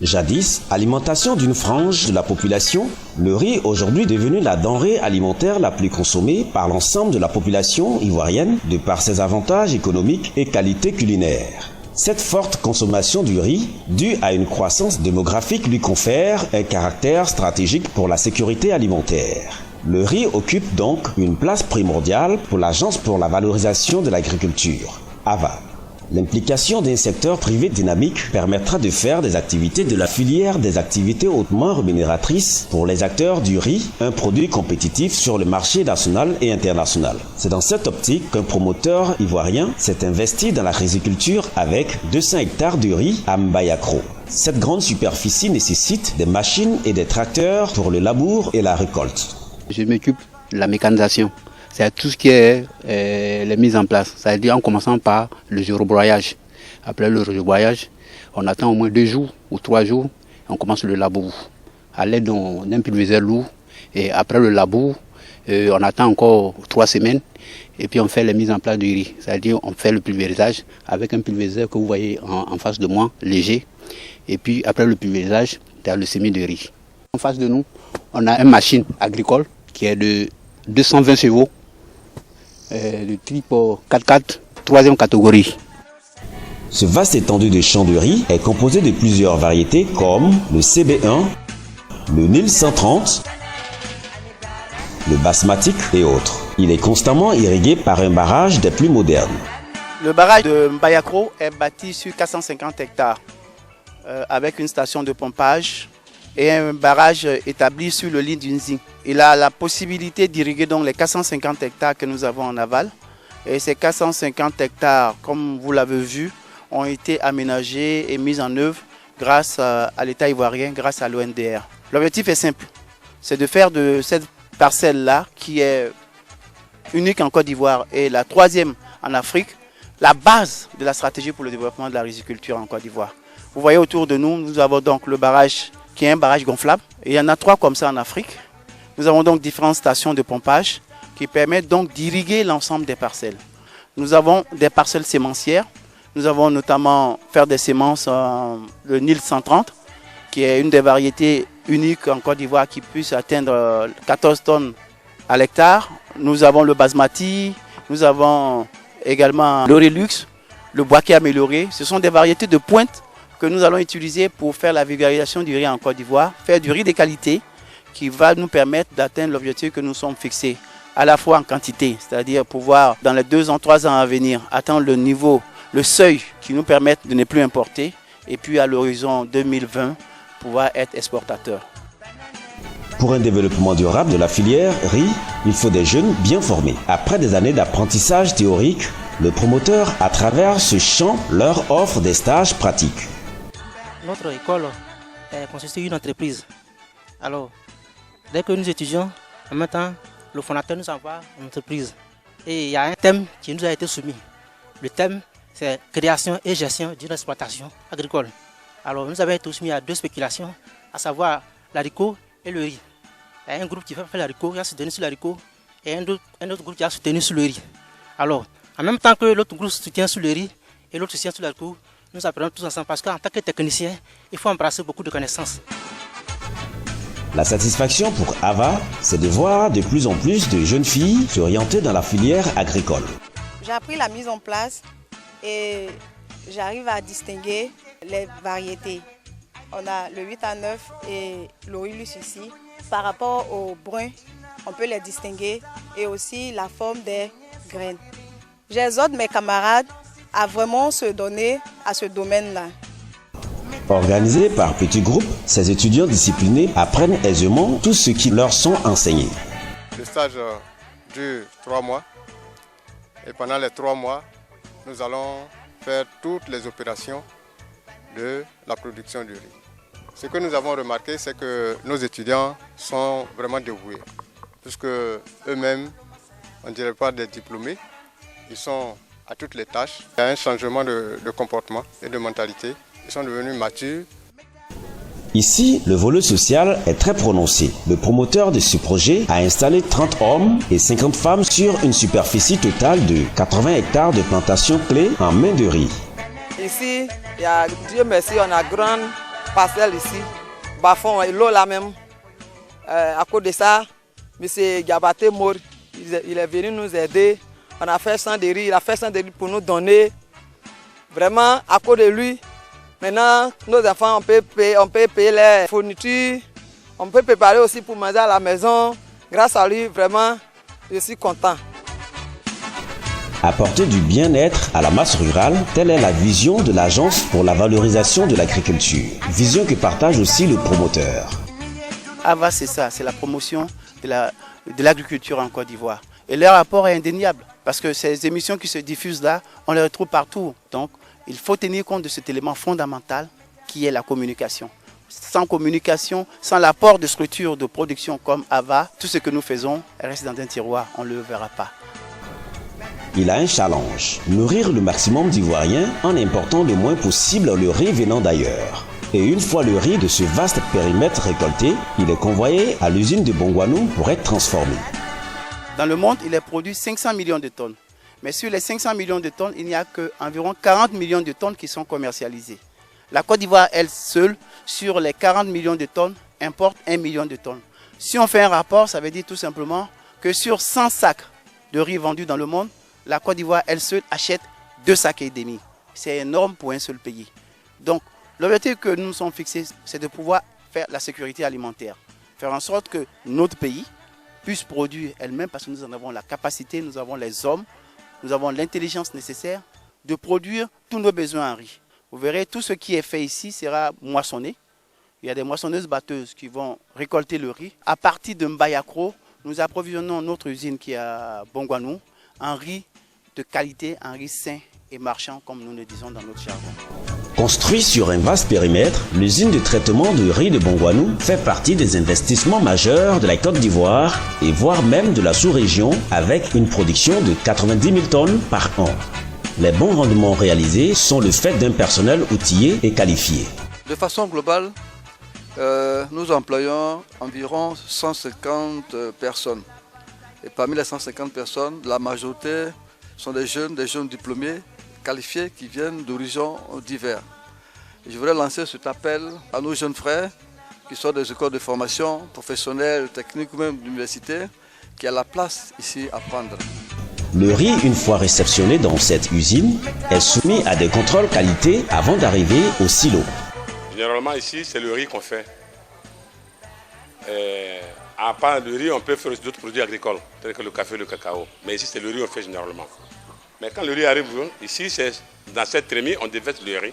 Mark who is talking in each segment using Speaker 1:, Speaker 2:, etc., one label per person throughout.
Speaker 1: Jadis, alimentation d'une frange de la population, le riz est aujourd'hui devenu la denrée alimentaire la plus consommée par l'ensemble de la population ivoirienne de par ses avantages économiques et qualités culinaires. Cette forte consommation du riz, due à une croissance démographique, lui confère un caractère stratégique pour la sécurité alimentaire. Le riz occupe donc une place primordiale pour l'Agence pour la valorisation de l'agriculture, AVA. L'implication d'un secteur privé dynamique permettra de faire des activités de la filière des activités hautement rémunératrices pour les acteurs du riz, un produit compétitif sur le marché national et international. C'est dans cette optique qu'un promoteur ivoirien s'est investi dans la riziculture avec 200 hectares de riz à Mbayakro. Cette grande superficie nécessite des machines et des tracteurs pour le labour et la récolte.
Speaker 2: Je m'occupe de la mécanisation. C'est tout ce qui est les mises en place. C'est-à-dire en commençant par le rebroyage. Après le rebroyage, on attend au moins 2 jours ou 3 jours et on commence le labour. À l'aide d'un pulvériseur lourd. Et après le labour, on attend encore 3 semaines et puis on fait les mises en place du riz. C'est-à-dire on fait le pulvérisage avec un pulvériseur que vous voyez en face de moi, léger. Et puis après le pulvérisage, il y a le semis de riz. En face de nous, on a une machine agricole qui est de 220 chevaux. De type 4x4, 3e catégorie.
Speaker 1: Ce vaste étendue de champs de riz est composé de plusieurs variétés comme le CB1, le Nil 130, le basmatique et autres. Il est constamment irrigué par un barrage des plus modernes.
Speaker 3: Le barrage de Mbayakro est bâti sur 450 hectares avec une station de pompage et un barrage établi sur le lit d'une zinc. Il a la possibilité d'irriguer donc les 450 hectares que nous avons en aval. Et ces 450 hectares, comme vous l'avez vu, ont été aménagés et mis en œuvre grâce à l'État ivoirien, grâce à l'ONDR. L'objectif est simple, c'est de faire de cette parcelle-là, qui est unique en Côte d'Ivoire et la 3e en Afrique, la base de la stratégie pour le développement de la riziculture en Côte d'Ivoire. Vous voyez autour de nous, nous avons donc le barrage qui est un barrage gonflable. Et il y en a 3 comme ça en Afrique. Nous avons donc différentes stations de pompage qui permettent donc d'irriguer l'ensemble des parcelles. Nous avons des parcelles sémencières. Nous avons notamment faire des semences, le Nil 130, qui est une des variétés uniques en Côte d'Ivoire qui puisse atteindre 14 tonnes à l'hectare. Nous avons le basmati, nous avons également l'orélux, le boaké amélioré. Ce sont des variétés de pointe que nous allons utiliser pour faire la vulgarisation du riz en Côte d'Ivoire, faire du riz de qualité qui va nous permettre d'atteindre l'objectif que nous sommes fixés, à la fois en quantité, c'est-à-dire pouvoir dans les 2 ans, 3 ans à venir atteindre le niveau, le seuil qui nous permette de ne plus importer et puis à l'horizon 2020 pouvoir être exportateur.
Speaker 1: Pour un développement durable de la filière riz, il faut des jeunes bien formés. Après des années d'apprentissage théorique, le promoteur, à travers ce champ, leur offre des stages pratiques.
Speaker 4: Notre école consiste en une entreprise. Alors, dès que nous étudions, en même temps, le fondateur nous envoie une entreprise. Et il y a un thème qui nous a été soumis. Le thème, c'est création et gestion d'une exploitation agricole. Alors, nous avons été soumis à 2 spéculations, à savoir l'haricot et le riz. Il y a un groupe qui fait l'haricot, qui a soutenu sur l'haricot, et un autre groupe qui a soutenu sur le riz. Alors, en même temps que l'autre groupe soutient sur le riz et l'autre soutient sur l'haricot, nous apprenons tous ensemble parce qu'en tant que technicien, il faut embrasser beaucoup de connaissances.
Speaker 1: La satisfaction pour AVA, c'est de voir de plus en plus de jeunes filles s'orienter dans la filière agricole.
Speaker 5: J'ai appris la mise en place et j'arrive à distinguer les variétés. On a le 8 à 9 et l'orélux ici. Par rapport au brun, on peut les distinguer et aussi la forme des graines. J'exhorte mes camarades à vraiment se donner à ce domaine-là.
Speaker 1: Organisés par petits groupes, ces étudiants disciplinés apprennent aisément tout ce qui leur sont enseignés.
Speaker 6: Le stage dure 3 mois et pendant les 3 mois, nous allons faire toutes les opérations de la production du riz. Ce que nous avons remarqué, c'est que nos étudiants sont vraiment dévoués, puisque eux-mêmes, on ne dirait pas des diplômés, ils sont à toutes les tâches. Il y a un changement de comportement et de mentalité. Ils sont devenus matures.
Speaker 1: Ici, le volet social est très prononcé. Le promoteur de ce projet a installé 30 hommes et 50 femmes sur une superficie totale de 80 hectares de plantations clés en main de riz.
Speaker 7: Ici, Dieu merci, on a grande parcelle ici, bas-fond et l'eau là même. À cause de ça, M. Diabaté Mor, il est venu nous aider. On a fait 100 de riz, il a fait 100 de riz pour nous donner. Vraiment, à cause de lui, maintenant, nos enfants, on peut payer les fournitures, on peut préparer aussi pour manger à la maison. Grâce à lui, vraiment, je suis content.
Speaker 1: Apporter du bien-être à la masse rurale, telle est la vision de l'Agence pour la valorisation de l'agriculture. Vision que partage aussi le promoteur.
Speaker 3: AVA, c'est ça, c'est la promotion de l'agriculture en Côte d'Ivoire. Et leur rapport est indéniable, parce que ces émissions qui se diffusent là, on les retrouve partout. Donc, il faut tenir compte de cet élément fondamental qui est la communication. Sans communication, sans l'apport de structures de production comme AVA, tout ce que nous faisons reste dans un tiroir, on ne le verra pas.
Speaker 1: Il a un challenge, nourrir le maximum d'Ivoiriens en important le moins possible le riz venant d'ailleurs. Et une fois le riz de ce vaste périmètre récolté, il est convoyé à l'usine de Bongwanou pour être transformé.
Speaker 3: Dans le monde, il est produit 500 millions de tonnes. Mais sur les 500 millions de tonnes, il n'y a qu'environ 40 millions de tonnes qui sont commercialisées. La Côte d'Ivoire, elle seule, sur les 40 millions de tonnes, importe 1 million de tonnes. Si on fait un rapport, ça veut dire tout simplement que sur 100 sacs de riz vendus dans le monde, la Côte d'Ivoire, elle seule, achète 2 sacs et demi. C'est énorme pour un seul pays. Donc, l'objectif que nous nous sommes fixés, c'est de pouvoir faire la sécurité alimentaire. Faire en sorte que notre pays puisse produire elle-même, parce que nous en avons la capacité, nous avons les hommes, nous avons l'intelligence nécessaire de produire tous nos besoins en riz. Vous verrez, tout ce qui est fait ici sera moissonné. Il y a des moissonneuses-batteuses qui vont récolter le riz. À partir de Mbayakro, nous approvisionnons notre usine qui est à Bongwanou en riz de qualité, en riz sain et marchand, comme nous le disons dans notre jargon.
Speaker 1: Construit sur un vaste périmètre, l'usine de traitement de riz de Bongwanou fait partie des investissements majeurs de la Côte d'Ivoire et voire même de la sous-région avec une production de 90 000 tonnes par an. Les bons rendements réalisés sont le fait d'un personnel outillé et qualifié.
Speaker 8: De façon globale, nous employons environ 150 personnes. Et parmi les 150 personnes, la majorité sont des jeunes diplômés qualifiés qui viennent d'horizons divers. Et je voudrais lancer cet appel à nos jeunes frères qui sortent des écoles de formation professionnelles, techniques ou même d'université, qui a la place ici à prendre.
Speaker 1: Le riz, une fois réceptionné dans cette usine, est soumis à des contrôles qualité avant d'arriver au silo.
Speaker 9: Généralement ici, c'est le riz qu'on fait. À part le riz, on peut faire d'autres produits agricoles, tels que le café, le cacao. Mais ici, c'est le riz qu'on fait généralement. Mais quand le riz arrive ici, dans cette trémie, on déverse le riz,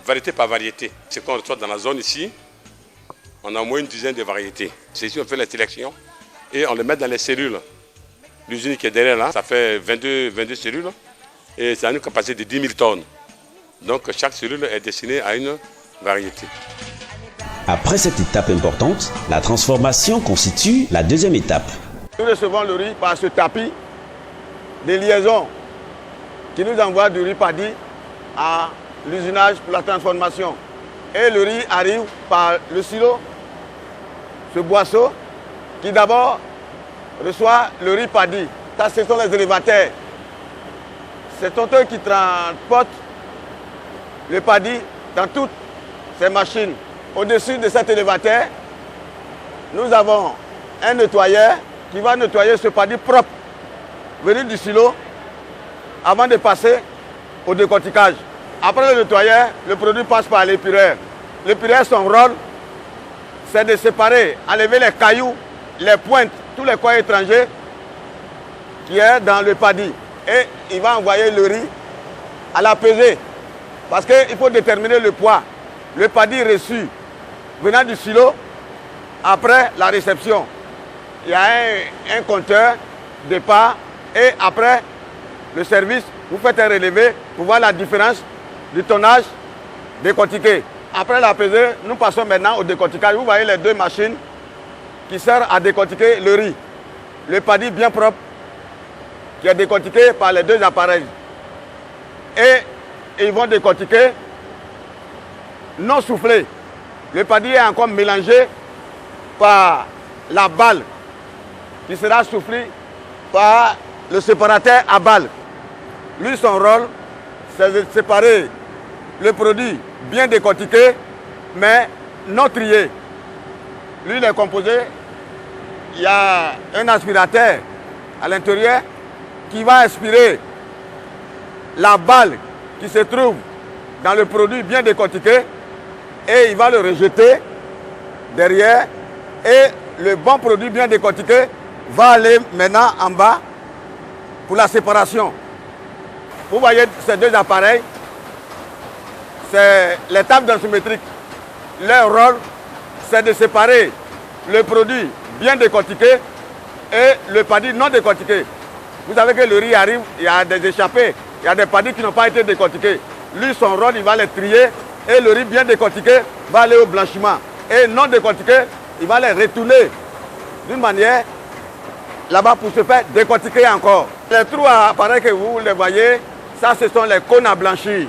Speaker 9: variété par variété. Ce qu'on reçoit dans la zone ici, on a au moins une dizaine de variétés. C'est ici qu'on fait la sélection et on les met dans les cellules. L'usine qui est derrière là, ça fait 22 cellules et ça a une capacité de 10 000 tonnes. Donc chaque cellule est destinée à une variété.
Speaker 1: Après cette étape importante, la transformation constitue la deuxième étape.
Speaker 10: Nous recevons le riz par ce tapis de liaison qui nous envoie du riz paddy à l'usinage pour la transformation. Et le riz arrive par le silo, ce boisseau, qui d'abord reçoit le riz paddy. Ça, ce sont les élévateurs. Ce sont eux qui transportent le paddy dans toutes ces machines. Au-dessus de cet élévateur, nous avons un nettoyeur qui va nettoyer ce paddy propre, venu du silo, avant de passer au décortiquage. Après le nettoyeur, le produit passe par l'épureur. L'épureur, son rôle, c'est de séparer, enlever les cailloux, les pointes, tous les coins étrangers qui est dans le paddy. Et il va envoyer le riz à la pesée. Parce qu'il faut déterminer le poids. Le paddy reçu venant du silo, après la réception, il y a un compteur départ et après le service, vous faites un relevé pour voir la différence du tonnage décortiqué. Après la pesée, nous passons maintenant au décortiquage. Vous voyez les deux machines qui servent à décortiquer le riz. Le paddy bien propre qui est décortiqué par les deux appareils. Et ils vont décortiquer non soufflé. Le paddy est encore mélangé par la balle qui sera soufflée par le séparateur à balle. Lui, son rôle, c'est de séparer le produit bien décortiqué mais non trié. Lui, il est composé, il y a un aspirateur à l'intérieur qui va aspirer la balle qui se trouve dans le produit bien décortiqué et il va le rejeter derrière et le bon produit bien décortiqué va aller maintenant en bas pour la séparation. Vous voyez ces deux appareils, c'est les tables densimétriques. Leur rôle, c'est de séparer le produit bien décortiqué et le paddy non décortiqué. Vous savez que le riz arrive, il y a des échappées, il y a des paddies qui n'ont pas été décortiqués. Lui, son rôle, il va les trier et le riz bien décortiqué va aller au blanchiment. Et non décortiqué, il va les retourner d'une manière là-bas pour se faire décortiquer encore. Les trous à appareil que vous les voyez, ça ce sont les cônes à blanchir.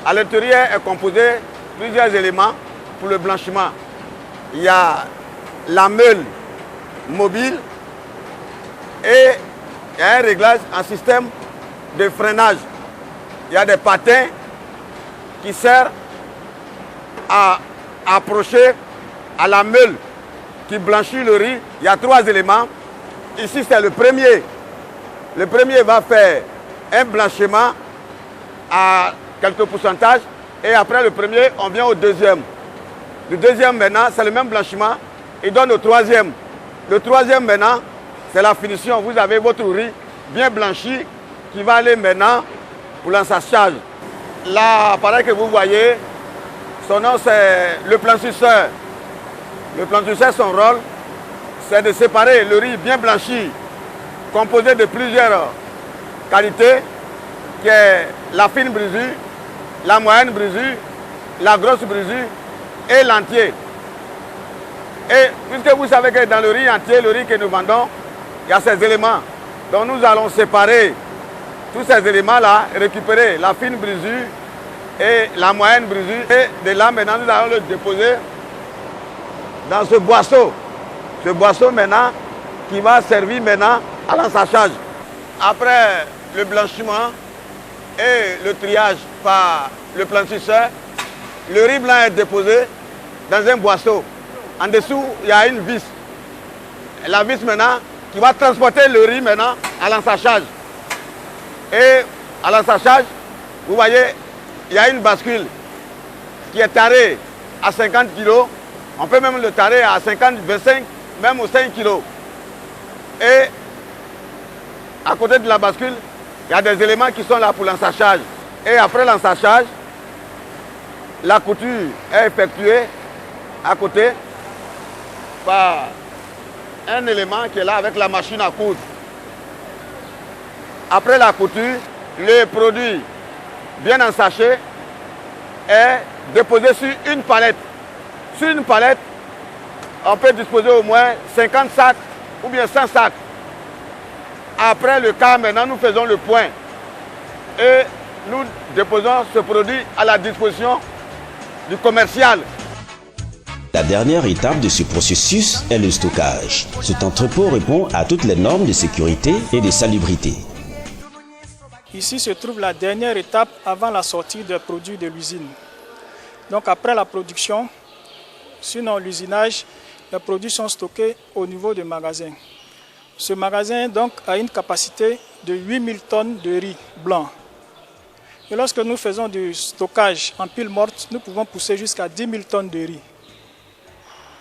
Speaker 10: À l'intérieur est composé plusieurs éléments pour le blanchiment. Il y a la meule mobile et il y a un réglage en système de freinage. Il y a des patins qui servent à approcher à la meule qui blanchit le riz. Il y a 3 éléments. Ici, c'est le premier. Le premier va faire un blanchiment à quelques pourcentages. Et après le premier, on vient au deuxième. Le deuxième, maintenant, c'est le même blanchiment. Il donne au troisième. Le troisième, maintenant, c'est la finition. Vous avez votre riz bien blanchi qui va aller maintenant pour l'ensachage. L'appareil que vous voyez, son nom, c'est le blanchisseur. Le blanchisseur, son rôle, c'est de séparer le riz bien blanchi, composé de plusieurs qualités, qui est la fine brisure, la moyenne brisure, la grosse brisure et l'entier. Et puisque vous savez que dans le riz entier, le riz que nous vendons, il y a ces éléments. Donc nous allons séparer tous ces éléments-là, récupérer la fine brisure et la moyenne brisure. Et de là, maintenant, nous allons le déposer dans ce boisseau. Ce boisseau maintenant qui va servir maintenant à l'ensachage. Après le blanchiment et le triage par le blanchisseur, le riz blanc est déposé dans un boisseau. En dessous, il y a une vis. La vis maintenant qui va transporter le riz maintenant à l'ensachage. Et à l'ensachage, vous voyez, il y a une bascule qui est tarée à 50 kg. On peut même le tarer à 50, 25, même aux 5 kg. Et à côté de la bascule, il y a des éléments qui sont là pour l'ensachage. Et après l'ensachage, la couture est effectuée à côté par un élément qui est là avec la machine à coudre. Après la couture, le produit bien ensaché est déposé sur une palette. Sur une palette, on peut disposer au moins 50 sacs ou bien 100 sacs. Après le cas, maintenant, nous faisons le point. Et nous déposons ce produit à la disposition du commercial.
Speaker 1: La dernière étape de ce processus est le stockage. Cet entrepôt répond à toutes les normes de sécurité et de salubrité.
Speaker 11: Ici se trouve la dernière étape avant la sortie des produits de l'usine. Donc après la production, sinon l'usinage, les produits sont stockés au niveau du magasin. Ce magasin donc a une capacité de 8000 tonnes de riz blanc. Et lorsque nous faisons du stockage en pile morte, nous pouvons pousser jusqu'à 10 000 tonnes de riz.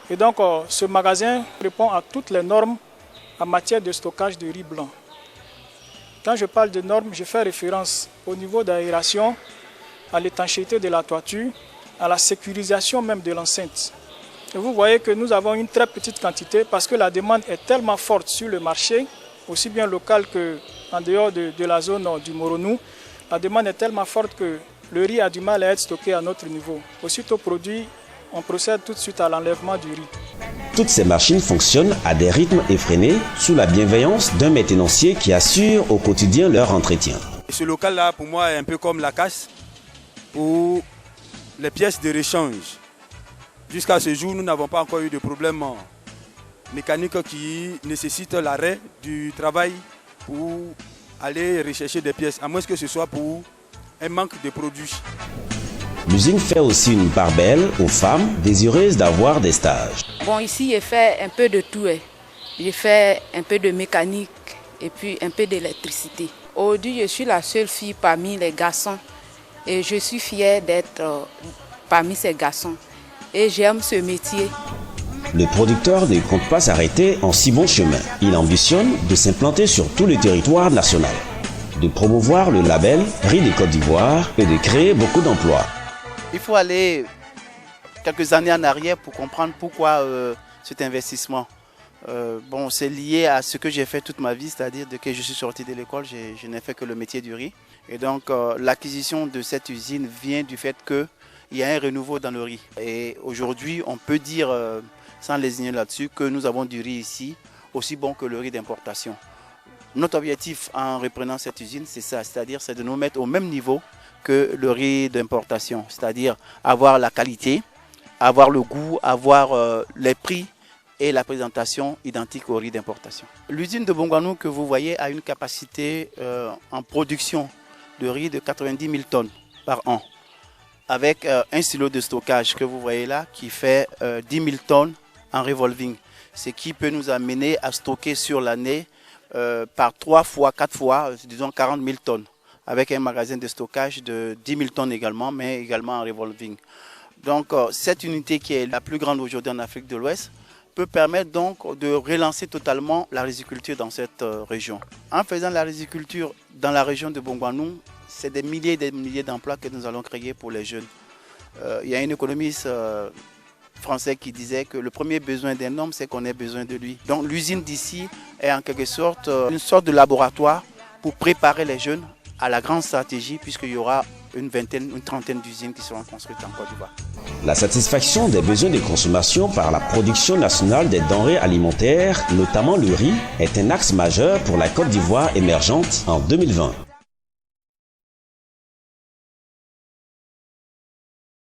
Speaker 11: Et donc ce magasin répond à toutes les normes en matière de stockage de riz blanc. Quand je parle de normes, je fais référence au niveau d'aération, à l'étanchéité de la toiture, à la sécurisation même de l'enceinte. Et vous voyez que nous avons une très petite quantité parce que la demande est tellement forte sur le marché, aussi bien local qu'en dehors de la zone du Moronou. La demande est tellement forte que le riz a du mal à être stocké à notre niveau. Aussitôt produit, on procède tout de suite à l'enlèvement du riz.
Speaker 1: Toutes ces machines fonctionnent à des rythmes effrénés sous la bienveillance d'un maintenancier qui assure au quotidien leur entretien.
Speaker 12: Ce local-là, pour moi, est un peu comme la casse pour les pièces de rechange. Jusqu'à ce jour, nous n'avons pas encore eu de problème mécanique qui nécessite l'arrêt du travail pour aller rechercher des pièces, à moins que ce soit pour un manque de produits.
Speaker 1: L'usine fait aussi une part belle aux femmes désireuses d'avoir des stages.
Speaker 13: Bon, ici, j'ai fait un peu de tout. J'ai fait un peu de mécanique et puis un peu d'électricité. Aujourd'hui, je suis la seule fille parmi les garçons et je suis fière d'être parmi ces garçons. Et j'aime ce métier.
Speaker 1: Le producteur ne compte pas s'arrêter en si bon chemin. Il ambitionne de s'implanter sur tout le territoire national, de promouvoir le label Riz de Côte d'Ivoire et de créer beaucoup d'emplois.
Speaker 3: Il faut aller quelques années en arrière pour comprendre pourquoi cet investissement. Bon, c'est lié à ce que j'ai fait toute ma vie, c'est-à-dire dès que je suis sorti de l'école, je n'ai fait que le métier du riz. Et donc l'acquisition de cette usine vient du fait qu'il y a un renouveau dans le riz. Et aujourd'hui, on peut dire, sans lésigner là-dessus, que nous avons du riz ici, aussi bon que le riz d'importation. Notre objectif en reprenant cette usine, c'est ça, c'est-à-dire c'est de nous mettre au même niveau que le riz d'importation, c'est-à-dire avoir la qualité, avoir le goût, avoir les prix et la présentation identique au riz d'importation. L'usine de Bongouanou que vous voyez a une capacité en production de riz de 90 000 tonnes par an, avec un silo de stockage que vous voyez là qui fait 10 000 tonnes en revolving, ce qui peut nous amener à stocker sur l'année par 3 fois, 4 fois, disons 40 000 tonnes, avec un magasin de stockage de 10 000 tonnes également, mais également en revolving. Donc cette unité qui est la plus grande aujourd'hui en Afrique de l'Ouest peut permettre donc de relancer totalement la riziculture dans cette région. En faisant la riziculture dans la région de Bongouanou, c'est des milliers et des milliers d'emplois que nous allons créer pour les jeunes. Il y a un économiste français qui disait que le premier besoin d'un homme, c'est qu'on ait besoin de lui. Donc l'usine d'ici est en quelque sorte une sorte de laboratoire pour préparer les jeunes à la grande stratégie, puisqu'il y aura une trentaine d'usines qui seront construites en Côte d'Ivoire.
Speaker 1: La satisfaction des besoins de consommation par la production nationale des denrées alimentaires, notamment le riz, est un axe majeur pour la Côte d'Ivoire émergente en 2020.